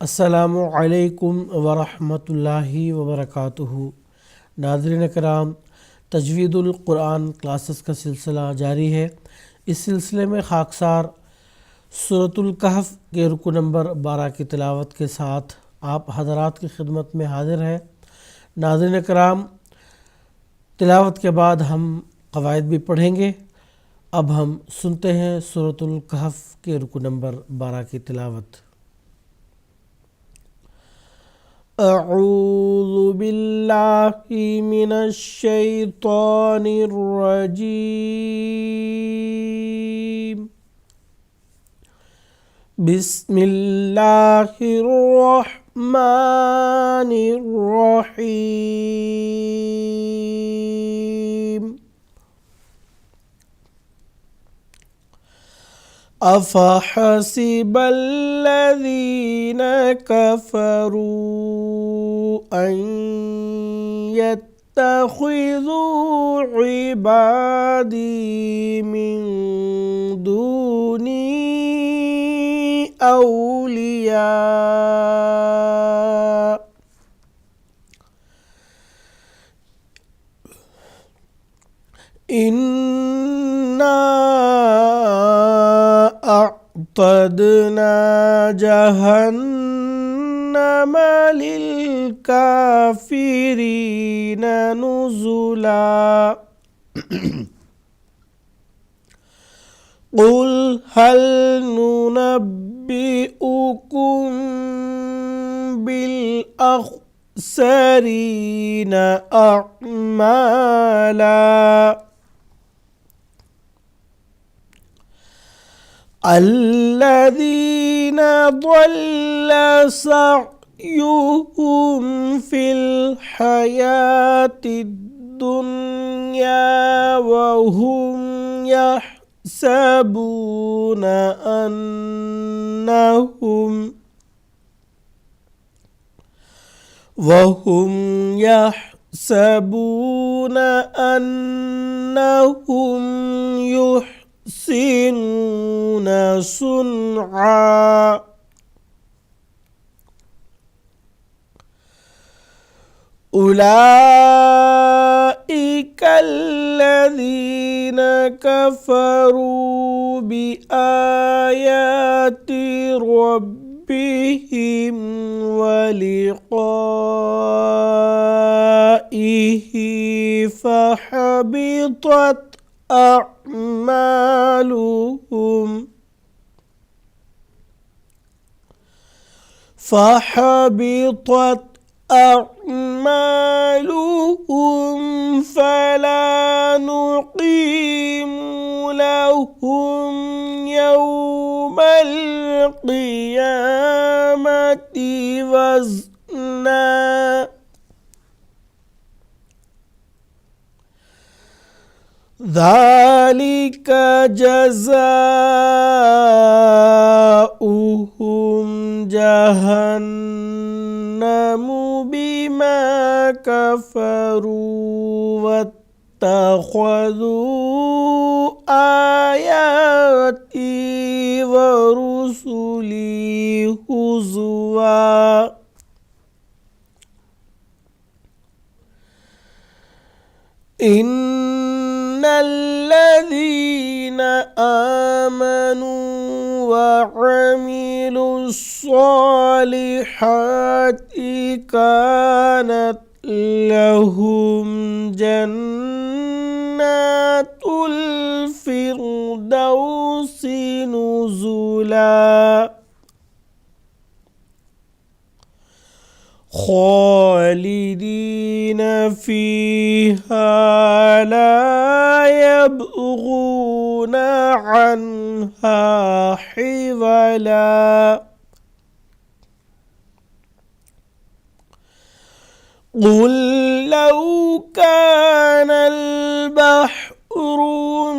السلام علیکم ورحمۃ اللہ وبرکاتہ۔ ناظرین کرام، تجوید القرآن کلاسز کا سلسلہ جاری ہے۔ اس سلسلے میں خاکسار سورۃ الکہف کے رکوع نمبر 12 کی تلاوت کے ساتھ آپ حضرات کی خدمت میں حاضر ہے۔ ناظرین کرام، تلاوت کے بعد ہم قواعد بھی پڑھیں گے۔ اب ہم سنتے ہیں سورۃ الکہف کے رکوع نمبر 12 کی تلاوت۔ اعوذ باللہ من الشیطان الرجیم، بسم اللہ الرحمن الرحیم۔ افحسب الذین کفروا ان يتخذوا عبادی من دونی اولیاء انا اعتدنا جہنم للکافرین نزلا۔ قل هل ننبئكم بالأخسرين أعمالا الذين ضل سعيهم في الحياة الدنيا وهم يحسبون أنهم يحسنون صنعا۔ أولئك الذين كفروا بآيات ربهم ولقائه فحبطت أعمالهم فلا نقيم لهم يوم القيامة وزنا، ذلك جزاؤهم جهنم بما كفروا واتخذوا آياتي ورسلي هزوا۔ إن الذين آمنوا وعملوا الصالحات كانت لهم جنات الفردوس نزلا، خالدين فيها لا يبغون عنها حولا۔ قل لو كان البحر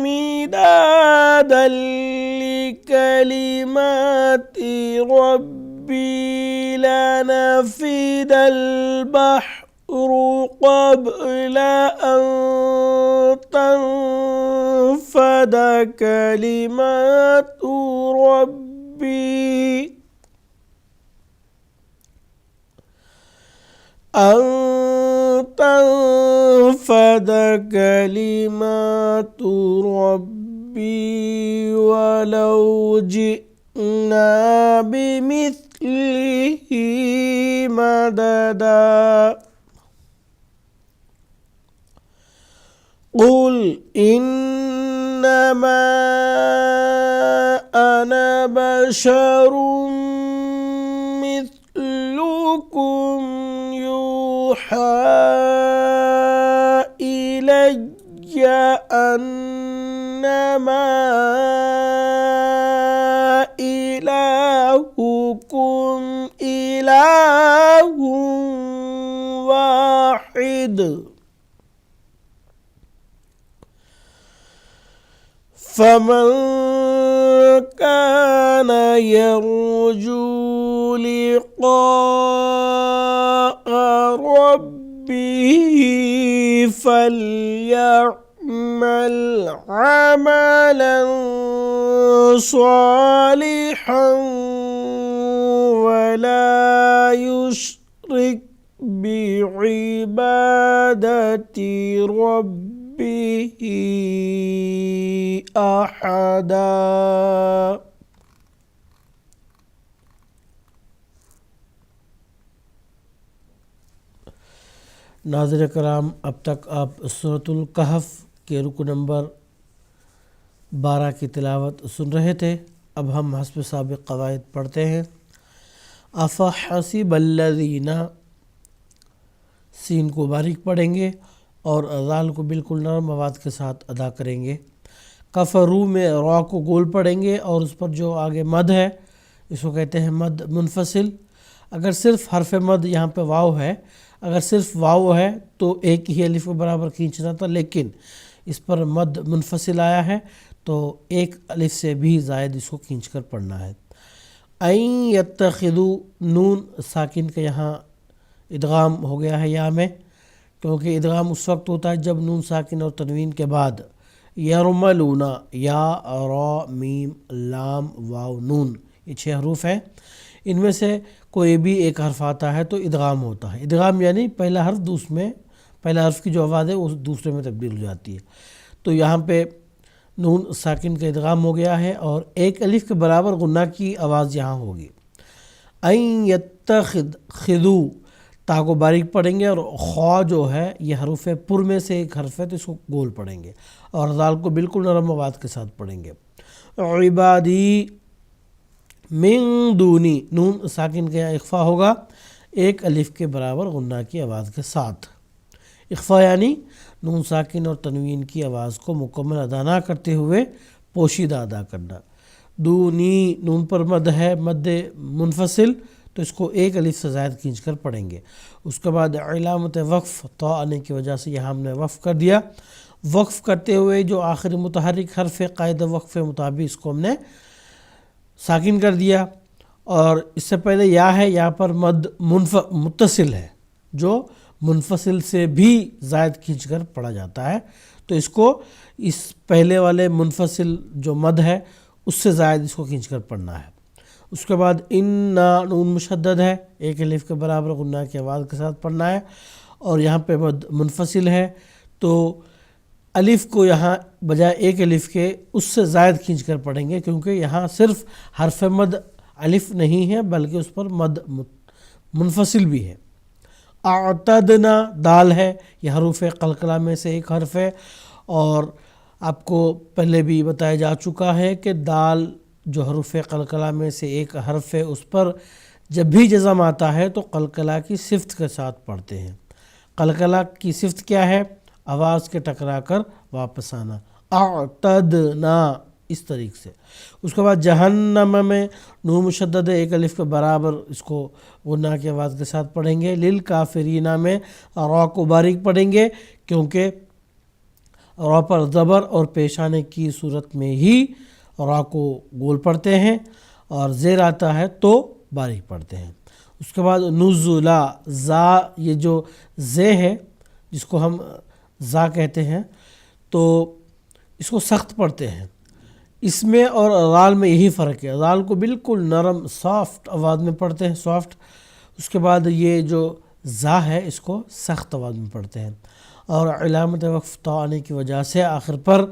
مدادا لكلمات ربي لنفد البحر قبل أن تنفد كلمات ربي أن تنفد كلمات ربي ولو جئنا بمثله مددا قل إنما أنا بشر مثلكم يوحى إلي أنما إلهكم إله واحد فمن كان يرجو لقاء ربه فليعمل عملا صالحا ولا يشرك بعبادة ربه أحدا۔ ناظر کرام، اب تک آپ سورۃ الکہف کے رکو نمبر 12 کی تلاوت سن رہے تھے۔ اب ہم حسب سابق قواعد پڑھتے ہیں۔ افحسب الذین، سین کو باریک پڑھیں گے اور ذال کو بالکل نرم آواز کے ساتھ ادا کریں گے۔ کفرو میں را کو گول پڑھیں گے اور اس پر جو آگے مد ہے اس کو کہتے ہیں مد منفصل۔ اگر صرف حرف مد یہاں پہ واو ہے، اگر صرف واو ہے تو ایک ہی الف کے برابر کھینچنا تھا، لیکن اس پر مد منفصل آیا ہے تو ایک الف سے بھی زائد اس کو کھینچ کر پڑھنا ہے۔ این یتخذو، نون ساکن کا یہاں ادغام ہو گیا ہے یا میں، کیونکہ ادغام اس وقت ہوتا ہے جب نون ساکن اور تنوین کے بعد یرملون، یا، را، میم، لام، واو، نون، یہ 6 حروف ہیں۔ ان میں سے کوئی بھی ایک حرف آتا ہے تو ادغام ہوتا ہے۔ ادغام یعنی پہلا حرف پہلا حرف کی جو آواز ہے وہ دوسرے میں تبدیل ہو جاتی ہے۔ تو یہاں پہ نون ساکن کا ادغام ہو گیا ہے اور ایک الف کے برابر غنہ کی آواز یہاں ہوگی۔ این یتخذ، خذو، تا کو باریک پڑھیں گے اور خوا جو ہے یہ حروف پر میں سے ایک حرف ہے تو اس کو گول پڑھیں گے اور ذال کو بالکل نرم آواز کے ساتھ پڑھیں گے۔ عبادی، من دونی، نون ساکن کا اخفا ہوگا ایک الف کے برابر غنہ کی آواز کے ساتھ۔ اخفا یعنی نون ساکن اور تنوین کی آواز کو مکمل ادا نہ کرتے ہوئے پوشیدہ ادا کرنا۔ دونی، نون پر مد ہے، مد منفصل، تو اس کو ایک الف سے زائد کھینچ کر پڑھیں گے۔ اس کے بعد علامت وقف تا آنے کی وجہ سے یہاں ہم نے وقف کر دیا۔ وقف کرتے ہوئے جو آخری متحرک حرف قاعدہ وقف مطابق اس کو ہم نے ساکن کر دیا، اور اس سے پہلے یا ہے، یہاں پر مد متصل ہے جو منفصل سے بھی زائد کھینچ کر پڑھا جاتا ہے، تو اس کو اس پہلے والے منفصل جو مد ہے اس سے زائد اس کو کھینچ کر پڑھنا ہے۔ اس کے بعد انا، نون مشدد ہے، ایک الف کے برابر غنہ کی آواز کے ساتھ پڑھنا ہے، اور یہاں پہ مد منفصل ہے تو الف کو یہاں بجائے ایک الف کے اس سے زائد کھینچ کر پڑھیں گے، کیونکہ یہاں صرف حرف مد الف نہیں ہے بلکہ اس پر مد منفصل بھی ہے۔ اعتدنا، دال ہے، یہ حروف قلقلہ میں سے ایک حرف ہے، اور آپ کو پہلے بھی بتایا جا چکا ہے کہ دال جو حروف قلقلہ میں سے ایک حرف ہے اس پر جب بھی جزم آتا ہے تو قلقلہ کی صفت کے ساتھ پڑھتے ہیں۔ قلقلہ کی صفت کیا ہے؟ آواز کے ٹکرا کر واپس آنا۔ اعتدنا، اس طریق سے۔ اس کے بعد جہنم میں نون مشدد ہے، ایک الف کے برابر اس کو غنہ کی آواز کے ساتھ پڑھیں گے۔ للکافرین میں را کو باریک پڑھیں گے کیونکہ را پر زبر اور پیش آنے کی صورت میں ہی را کو گول پڑھتے ہیں، اور زیر آتا ہے تو باریک پڑھتے ہیں۔ اس کے بعد نزلا، زا، یہ جو زے ہے جس کو ہم زا کہتے ہیں تو اس کو سخت پڑھتے ہیں۔ اس میں اور غال میں یہی فرق ہے، غال کو بالکل نرم سافٹ آواز میں پڑھتے ہیں، سافٹ۔ اس کے بعد یہ جو زا ہے اس کو سخت آواز میں پڑھتے ہیں، اور علامت وقف تا آنے کی وجہ سے آخر پر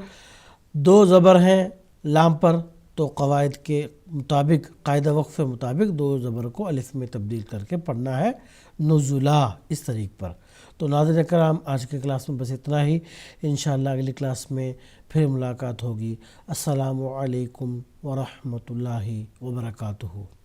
2 زبر ہیں لام پر، تو قواعد کے مطابق، قاعدہ وقف کے مطابق 2 زبر کو الف میں تبدیل کر کے پڑھنا ہے نزلا، اس طریق پر۔ تو ناظرین کرام، آج کے کلاس میں بس اتنا ہی، انشاءاللہ اگلی کلاس میں پھر ملاقات ہوگی۔ السلام علیکم ورحمۃ اللہ وبرکاتہ۔